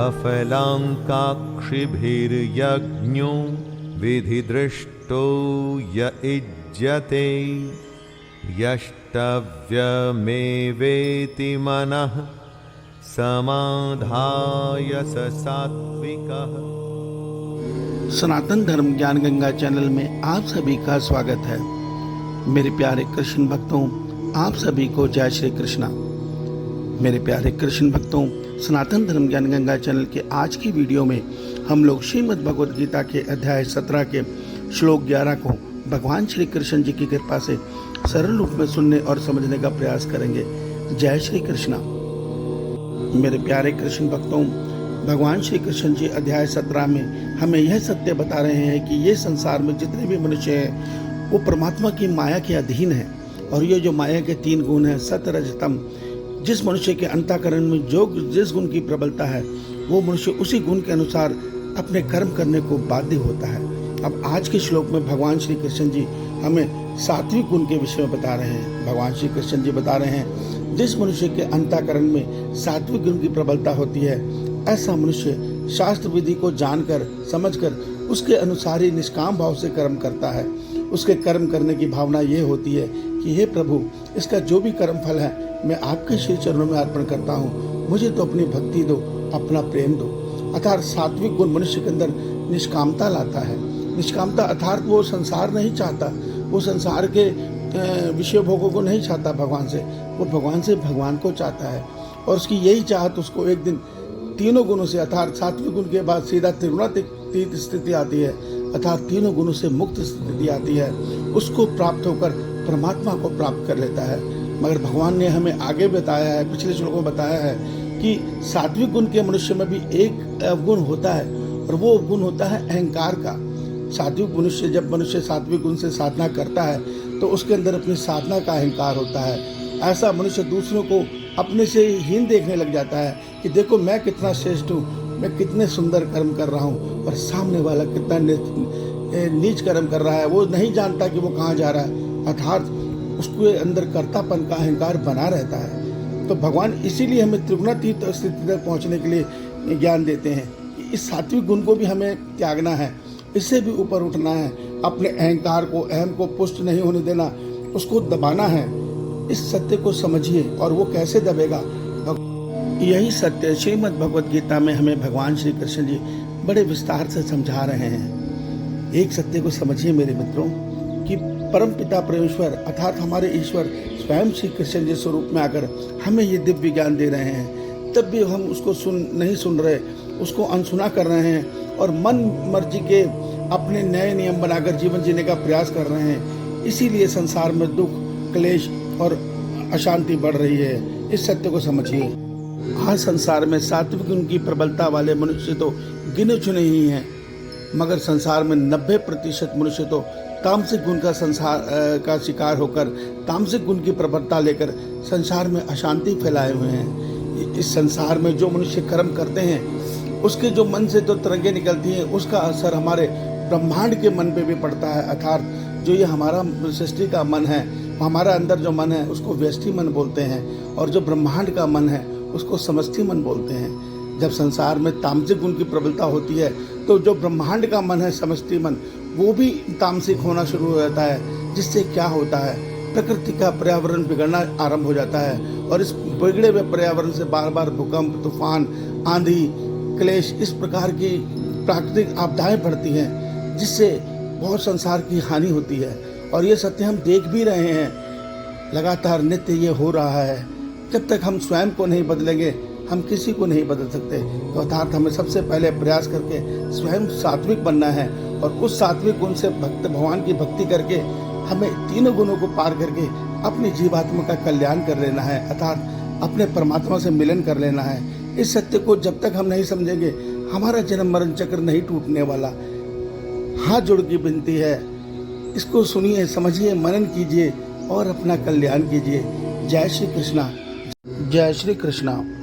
अफलाङ्काक्षिभिर्यज्ञो विधिदृष्टो य इज्यते यष्टव्यमेवेति मनः समाधाय स सात्विकः। सनातन धर्म ज्ञान गंगा चैनल में आप सभी का स्वागत है। मेरे प्यारे कृष्ण भक्तों, आप सभी को जय श्री कृष्णा। मेरे प्यारे कृष्ण भक्तों, सनातन धर्म ज्ञान गंगा चैनल के आज की वीडियो में हम लोग श्रीमद् भगवद गीता के अध्याय 17 के श्लोक 11 को भगवान श्री कृष्ण जी की कृपा से सरल रूप में सुनने और समझने का प्रयास करेंगे। जय श्री कृष्णा। मेरे प्यारे कृष्ण भक्तों, भगवान श्री कृष्ण जी अध्याय 17 में हमें यह सत्य बता रहे हैं कि ये संसार में जितने भी मनुष्य हैं वो परमात्मा की माया के अधीन है। और ये जो माया के 3 गुण हैं, सत रज तम, जिस मनुष्य के अंतःकरण में जिस गुण की प्रबलता है वो मनुष्य उसी गुण के अनुसार अपने कर्म करने को बाध्य होता है। अब आज के श्लोक में भगवान श्री कृष्ण जी हमें सात्विक गुण के विषय में बता रहे हैं। भगवान श्री कृष्ण जी बता रहे हैं, जिस मनुष्य के अंतःकरण में सात्विक गुण की प्रबलता होती है, ऐसा मनुष्य शास्त्र विधि को जानकर समझकर उसके अनुसार ही निष्काम भाव से कर्म करता है। उसके कर्म करने की भावना ये होती है कि हे प्रभु, इसका जो भी कर्म फल है मैं आपके श्री चरणों में अर्पण करता हूँ, मुझे तो अपनी भक्ति दो, अपना प्रेम दो। अर्थात सात्विक गुण मनुष्य के अंदर निष्कामता लाता है। निष्कामता अर्थात वो संसार नहीं चाहता, वो संसार के विषय भोगों को नहीं चाहता भगवान से, वो भगवान से भगवान को चाहता है। और उसकी यही चाहत उसको एक दिन तीनों गुणों से, अर्थात सात्विक गुण के बाद सीधा त्रिगुणातीत स्थिति आती है, अर्थात तीनों गुणों से मुक्त स्थिति आती है, उसको प्राप्त होकर परमात्मा को प्राप्त कर लेता है। मगर भगवान ने हमें आगे बताया है, पिछले श्लोकों में बताया है कि सात्विक गुण के मनुष्य में भी एक गुण होता है और वो गुण होता है अहंकार का। सात्विक मनुष्य, जब मनुष्य सात्विक गुण से साधना करता है तो उसके अंदर अपनी साधना का अहंकार होता है। ऐसा मनुष्य दूसरों को अपने से हीन देखने लग जाता है कि देखो मैं कितना श्रेष्ठ हूँ, मैं कितने सुंदर कर्म कर रहा हूँ, और सामने वाला कितना नीच कर्म कर रहा है। वो नहीं जानता कि वो कहाँ जा रहा है, अर्थात उसके अंदर कर्तापन का अहंकार बना रहता है। तो भगवान इसीलिए हमें त्रिगुणातीत स्थिति तक पहुँचने के लिए ज्ञान देते हैं कि इस सात्विक गुण को भी हमें त्यागना है, इससे भी ऊपर उठना है, अपने अहंकार को, अहम को पुष्ट नहीं होने देना, उसको दबाना है। इस सत्य को समझिए। और वो कैसे दबेगा, यही सत्य श्रीमद् भगवद गीता में हमें भगवान श्री कृष्ण जी बड़े विस्तार से समझा रहे हैं। एक सत्य को समझिए मेरे मित्रों कि परम पिता परमेश्वर अर्थात हमारे ईश्वर स्वयं श्री कृष्ण जी स्वरूप में आकर हमें ये दिव्य ज्ञान दे रहे हैं, तब भी हम उसको नहीं सुन रहे, उसको अनसुना कर रहे हैं और मन मर्जी के अपने नए नियम बनाकर जीवन जीने का प्रयास कर रहे हैं। इसीलिए संसार में दुख, क्लेश और अशांति बढ़ रही है। इस सत्य को समझिए। आज संसार में सात्विक गुण की प्रबलता वाले मनुष्य तो गिने चुने ही हैं, मगर संसार में 90% मनुष्य तो तामसिक गुण का शिकार होकर तामसिक गुण की प्रबलता लेकर संसार में अशांति फैलाए हुए हैं। इस संसार में जो मनुष्य कर्म करते हैं उसके जो मन से जो तरंगे निकलती हैं उसका असर हमारे ब्रह्मांड के मन पे भी पड़ता है। अर्थात जो ये हमारा सृष्टि का मन है, हमारा अंदर जो मन है उसको व्यष्टि मन बोलते हैं, और जो ब्रह्मांड का मन है उसको समष्टि मन बोलते हैं। जब संसार में तामसिक गुण की प्रबलता होती है तो जो ब्रह्मांड का मन है, समष्टि मन, वो भी तामसिक होना शुरू हो जाता है, जिससे क्या होता है, प्रकृति का पर्यावरण बिगड़ना आरंभ हो जाता है। और इस बिगड़े हुए पर्यावरण से बार बार भूकंप, तूफान, आंधी, क्लेश, इस प्रकार की प्राकृतिक आपदाएं बढ़ती हैं, जिससे बहुत संसार की हानि होती है। और ये सत्य हम देख भी रहे हैं, लगातार नित्य ये हो रहा है। जब तक हम स्वयं को नहीं बदलेंगे हम किसी को नहीं बदल सकते। तो अर्थात हमें सबसे पहले प्रयास करके स्वयं सात्विक बनना है, और उस सात्विक गुण से भगवान की भक्ति करके हमें तीनों गुणों को पार करके अपनी जीवात्मा का कल्याण कर लेना है, अर्थात अपने परमात्मा से मिलन कर लेना है। इस सत्य को जब तक हम नहीं समझेंगे हमारा जन्म मरण चक्र नहीं टूटने वाला। हाथ जोड़ की विनती है, इसको सुनिए, समझिए, मनन कीजिए और अपना कल्याण कीजिए। जय श्री कृष्णा। जय श्री कृष्णा।